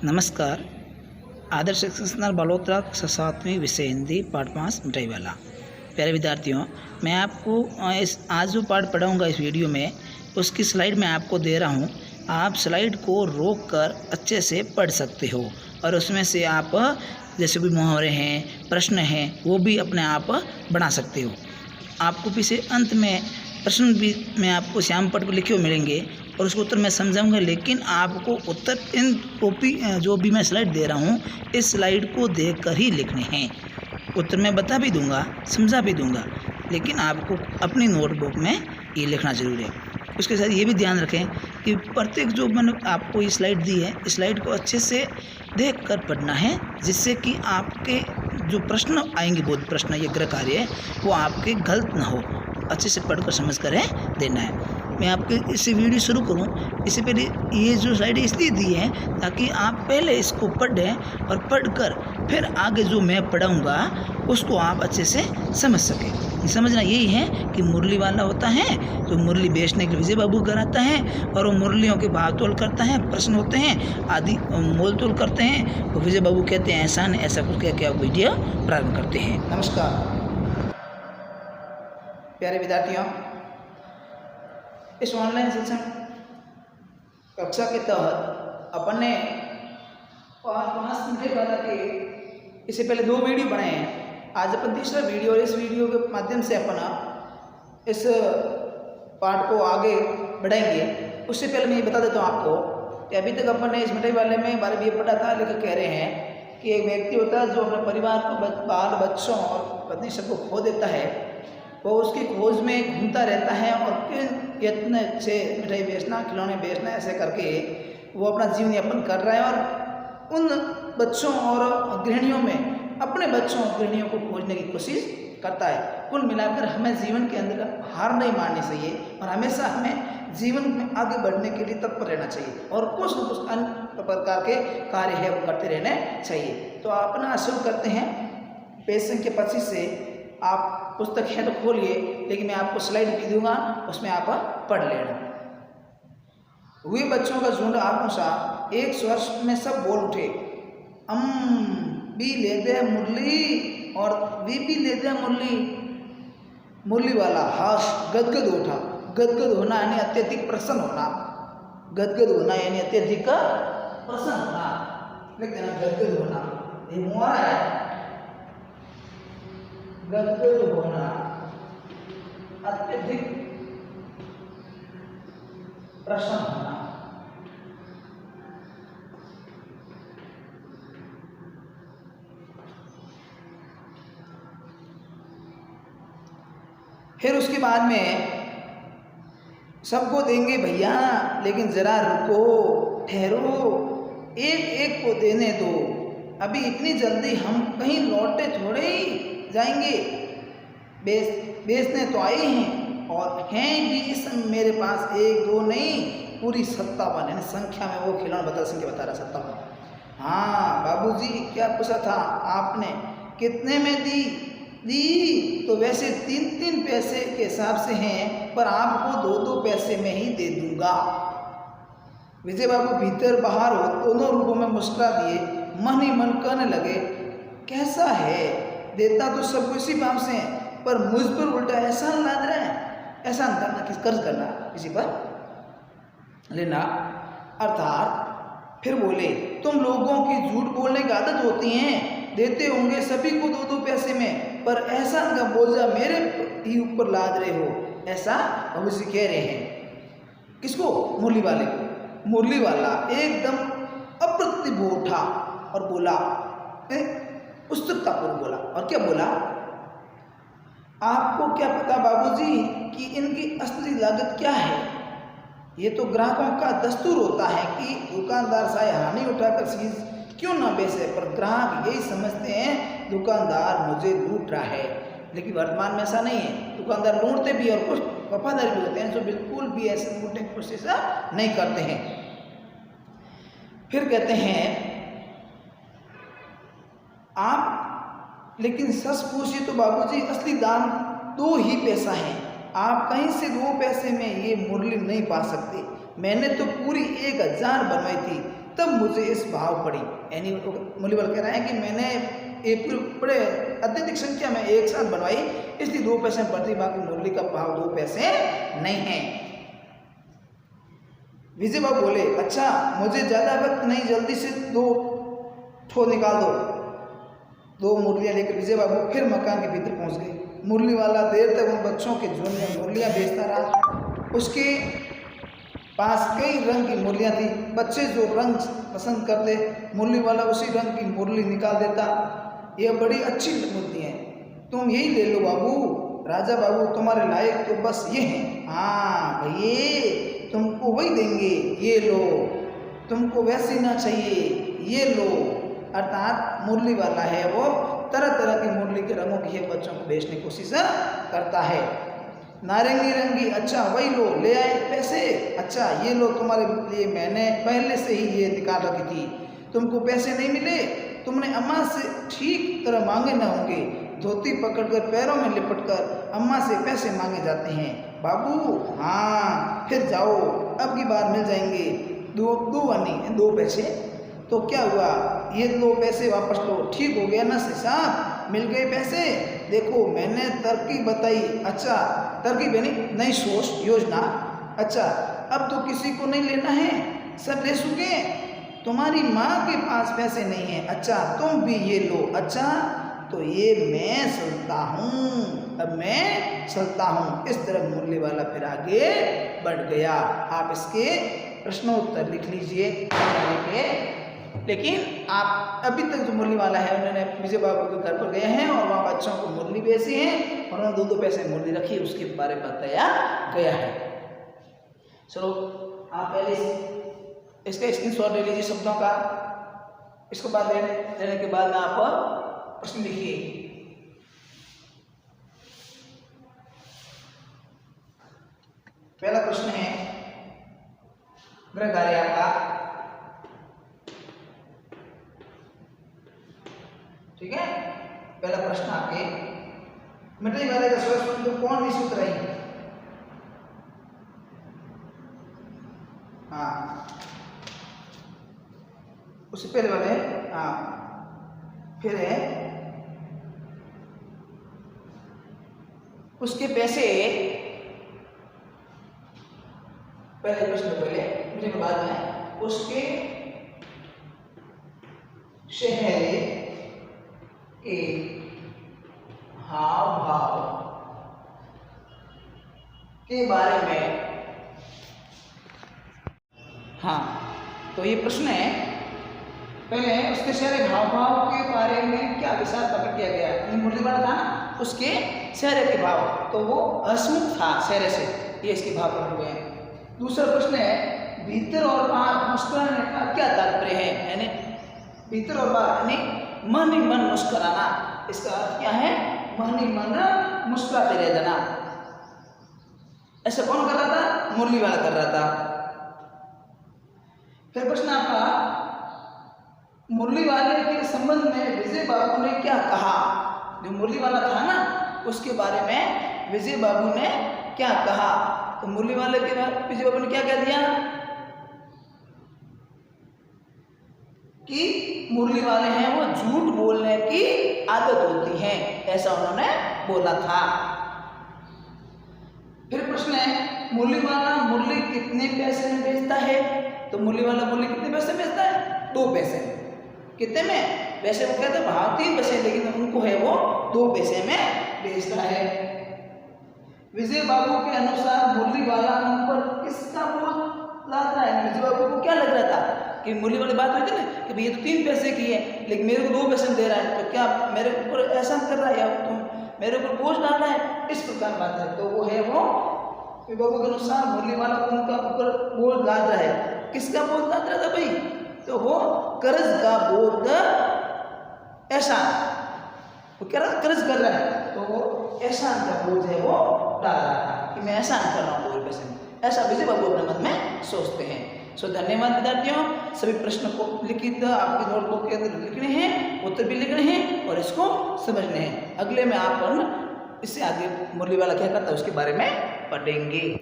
नमस्कार। आदर्श शिक्षण बालोतरा 7वीं विषय हिंदी पाठ 5 मिठाई वाला। प्यारे विद्यार्थियों, मैं आपको आज जो पाठ पढ़ाऊँगा इस वीडियो में उसकी स्लाइड मैं आपको दे रहा हूँ। आप स्लाइड को रोक कर अच्छे से पढ़ सकते हो और उसमें से आप जैसे भी मुहावरे हैं, प्रश्न हैं, वो भी अपने आप बना सकते हो। आपको पीछे अंत में प्रश्न भी मैं आपको श्याम पट पर लिखे हुए मिलेंगे और उसको उत्तर मैं समझाऊंगा, लेकिन आपको उत्तर इन कॉपी जो भी मैं स्लाइड दे रहा हूँ इस स्लाइड को देखकर ही लिखने हैं। उत्तर मैं बता भी दूंगा, समझा भी दूंगा, लेकिन आपको अपनी नोटबुक में ये लिखना जरूरी है। उसके साथ ये भी ध्यान रखें कि प्रत्येक जो मैंने आपको ये स्लाइड दी है इस स्लाइड को अच्छे से देख कर पढ़ना है, जिससे कि आपके जो प्रश्न आएंगे, बोध प्रश्न या गृह कार्य है, वो आपके गलत ना हो। अच्छे से पढ़कर समझ कर देना है। मैं आपके इससे वीडियो शुरू करूं इससे पहले ये जो स्लाइड इसलिए दी है ताकि आप पहले इसको पढ़ें और पढ़कर फिर आगे जो मैं पढ़ाऊंगा उसको आप अच्छे से समझ सकें। समझना यही है कि मुरली वाला होता है तो मुरली बेचने के लिए विजय बाबू घर आता है और वो मुरलियों के भाव तोल करता है, प्रश्न होते हैं आदि मोल तोल करते हैं, तो विजय बाबू कहते हैं ऐसा नहीं, ऐसा कुछ कह के आप वीडियो प्रारंभ करते हैं। नमस्कार प्यारे विद्यार्थियों, इस ऑनलाइन शिक्षण कक्षा के तहत अपन ने 5 मिनट वाला के इससे पहले 2 वीडियो बनाए हैं। आज अपन तीसरा वीडियो और इस वीडियो के माध्यम से अपन इस पाठ को आगे बढ़ाएंगे। उससे पहले मैं ये बता देता हूँ आपको कि अभी तक अपन ने इस मिठाई वाले में बारे में ये पढ़ा था। लेखक कह रहे हैं कि एक व्यक्ति होता है जो अपने परिवार को, बाल बच्चों और पत्नी सबको खो देता है। वो उसकी खोज में घूमता रहता है और किन यत्न से मिठाई बेचना, खिलौने बेचना, ऐसे करके वो अपना जीवन यापन कर रहा है और उन बच्चों और गृहिणियों में अपने बच्चों और गृहिणियों को खोजने की कोशिश करता है। कुल मिलाकर हमें जीवन के अंदर हार नहीं माननी चाहिए और हमेशा हमें जीवन में आगे बढ़ने के लिए तत्पर रहना चाहिए और कुछ न कुछ अन्य प्रकार के कार्य है वो करते रहने चाहिए। तो अपना शुरू करते हैं पेज संख्या 25 से। आप पुस्तक है तो खोलिए, लेकिन मैं आपको स्लाइड भी दूंगा, उसमें आप पढ़ लेना। हुए बच्चों का झुंड आंखों सा, एक स्वर में सब बोल उठे, बी ले दे मुरली और भी ले दे मुरली। मुरली वाला हाश गदगद उठा। गदगद होना यानी अत्यधिक प्रसन्न होना। गदगद होना यानी अत्यधिक प्रसन्न होना। लिख देना गदगद होना, ये मुहावरा है। गदगद होना, अत्यधिक प्रसन्न होना। फिर उसके बाद में सबको देंगे भैया, लेकिन जरा रुको, ठहरो, एक एक को देने दो। अभी इतनी जल्दी हम कहीं लौटे थोड़े ही जाएंगे। बेचने तो आए हैं और हैं भी इस मेरे पास 1-2 नहीं, पूरी 57 है। संख्या में वो खिलौना बता, संख्या बता रहा 57। हाँ बाबूजी, क्या पूछा था आपने, कितने में दी तो वैसे 3-3 पैसे के हिसाब से हैं, पर आपको 2-2 पैसे में ही दे दूंगा। विजय बाबू भीतर बाहर हो दोनों रूपों में मुस्कुरा दिए। मन ही मन कहने लगे, कैसा है, देता तो सब इसी भाव से है, पर मुझ पर उल्टा एहसान लाद रहा है। एहसान करना, किस कर्ज करना, किसी पर लेना। अर्थात फिर बोले, तुम लोगों की झूठ बोलने की आदत होती है, देते होंगे सभी को 2-2 पैसे में, पर एहसान का बोझा मेरे ही ऊपर लाद रहे हो, ऐसा बाबूजी कह रहे हैं। किसको? मुरली वाले को। मुरली वाला एकदम अप्रतिभ उठा और बोला, उत्सुकतापूर्वक बोला। और क्या बोला? आपको क्या पता बाबूजी कि इनकी असली लागत क्या है? ये तो ग्राहकों का दस्तूर होता है कि दुकानदार से हानि उठाकर चीज क्यों ना बेचे, पर ग्राहक यही समझते हैं दुकानदार मुझे लूट रहा है। लेकिन वर्तमान में ऐसा नहीं है। दुकानदार लूटते भी और कुछ वफादार भी होते हैं जो बिल्कुल भी ऐसे लूटने की कोशिश नहीं करते हैं। फिर कहते हैं आप, लेकिन सच पूछिए तो बाबूजी असली दाम 2 ही पैसा है। आप कहीं से 2 पैसे में ये मुरली नहीं पा सकते। मैंने तो पूरी 1000 बनवाई थी, तब मुझे इस भाव पड़ी। यानी मुरली वाला कह रहा है कि मैंने एक बड़े अत्यधिक संख्या में एक साथ बनवाई, इसलिए 2 पैसे में पड़ती, बाकी मुरली का भाव 2 पैसे नहीं है। विजय बाबू बोले, अच्छा मुझे ज़्यादा वक्त नहीं, जल्दी से 2 ठो निकाल दो। 2 मुरलियाँ लेकर विजय बाबू फिर मकान के भीतर पहुंच गए। मुरली वाला देर तक उन बच्चों के झुंड में मुरलियाँ बेचता रहा। उसके पास कई रंग की मुरलियाँ थी। बच्चे जो रंग पसंद करते, मुरली वाला उसी रंग की मुरली निकाल देता। यह बड़ी अच्छी मुरली है, तुम यही ले लो बाबू। राजा बाबू तुम्हारे लायक तो बस ये हैं। हाँ भैये, तुमको वही देंगे, ये लो। तुमको वैसी ना चाहिए, ये लो। अर्थात मुरली वाला है वो तरह तरह की मुरली के रंगों की बच्चों को बेचने की कोशिश करता है। नारंगी रंगी, अच्छा वही लो, ले आए पैसे, अच्छा ये लो, तुम्हारे लिए मैंने पहले से ही ये निकाल रखी थी। तुमको पैसे नहीं मिले, तुमने अम्मा से ठीक तरह मांगे ना होंगे। धोती पकड़कर पैरों में लिपटकर अम्मा से पैसे मांगे जाते हैं बाबू। हाँ फिर जाओ, अब की बार मिल जाएंगे। 2 पैसे। तो क्या हुआ, ये 2 पैसे वापस लो। ठीक हो गया ना साहब, मिल गए पैसे। देखो मैंने तरकीब बताई। अच्छा तरकीब यानी नई सोच, योजना। अच्छा अब तो किसी को नहीं लेना है, सब ले चुके। तुम्हारी माँ के पास पैसे नहीं है, अच्छा तुम भी ये लो। अच्छा तो ये मैं चलता हूँ, अब मैं चलता हूँ। इस तरह मुरली वाला फिर आगे बढ़ गया। आप इसके प्रश्नोत्तर लिख लीजिए। लेकिन आप अभी तक जो मुरली वाला है, उन्होंने विजय बाबू के घर पर गए हैं और वहाँ बच्चों को मुरली बेची है और उन्होंने 2 पैसे मुरली रखी, उसके बारे में बताया गया है। चलो आप पहले इसका स्क्रीनशॉट ले लीजिए शब्दों का। इसके बाद लेने के बाद में आप प्रश्न लिखिए। पहला प्रश्न है गृह कार्य आपका, ठीक है। पहला प्रश्न आपके, मिठाई वाले का स्वयं तो कौन निश्चित रही। हाँ उससे पहले वाले, हाँ फिर है उसके पैसे। पहले प्रश्न पहले, मुझे बाद में उसके शहर के हाव भाव के बारे में। हाँ तो ये प्रश्न है, पहले उसके चेहरे हाव भाव के बारे में क्या विचार प्रकट किया गया। मुरली वाला था ना, उसके चेहरे के भाव, तो वो हंसमुख था चेहरे से, ये इसके भाव प्रकट हुए हैं। दूसरा प्रश्न है, भीतर और बाहर मुस्कुराने का क्या तात्पर्य है। यानी भीतर और बाहर यानी मन ही मन मुस्कुराना, इसका अर्थ क्या है, मन ही मन मुस्कुराते रह जाना। ऐसा कौन कर रहा था, मुरली वाला कर रहा था। फिर प्रश्न आपका, मुरली वाले के संबंध में विजय बाबू ने क्या कहा। जो मुरली वाला था ना, उसके बारे में विजय बाबू ने क्या कहा। तो मुरली वाले के बाद विजय बाबू ने क्या कह दिया कि मुरली वाले हैं वो झूठ बोलने की आदत होती है, ऐसा उन्होंने बोला था। फिर प्रश्न है, मुरली वाला मुरली कितने पैसे में बेचता है। तो मुरली वाला मुरली कितने पैसे में बेचता है, 2 पैसे। कितने में, वैसे वो कहते हैं भाव 3 पैसे, लेकिन उनको है वो 2 पैसे में बेचता है। विजय बाबू के अनुसार मुरली वाला उन पर किसका बोझ लाद रहा है। विजय बाबू को क्या लग रहा था कि मुरली वाली बात हुई थी ना कि भैया तो 3 पैसे की है, लेकिन मेरे को 2 पैसे में दे रहा है, तो क्या मेरे ऊपर एहसान कर रहा है या तुम मेरे ऊपर बोझ डाल रहा है, इस प्रकार बात है। तो वो है वो विजय बाबू के अनुसार मुरली वाला उनका ऊपर बोझ लाद रहा है। किसका बोझ लाद रहा था भाई, तो वो कर्ज का बोझ, एहसान, वो क्या रहा, कर्ज कर रहा है, तो वो एहसान का बोझ है वो डाल रहा था कि मैं एहसान कर रहा हूँ 2 पैसे में। ऐसा विजय बाबू अपने मन में सोचते हैं। सो धन्यवाद विद्यार्थियों। सभी प्रश्न को लिखित आपके नोटबुक के अंदर लिखने हैं, उत्तर भी लिखने हैं और इसको समझने हैं। अगले में आप इससे आगे मुरली वाला क्या करता है उसके बारे में पढ़ेंगे।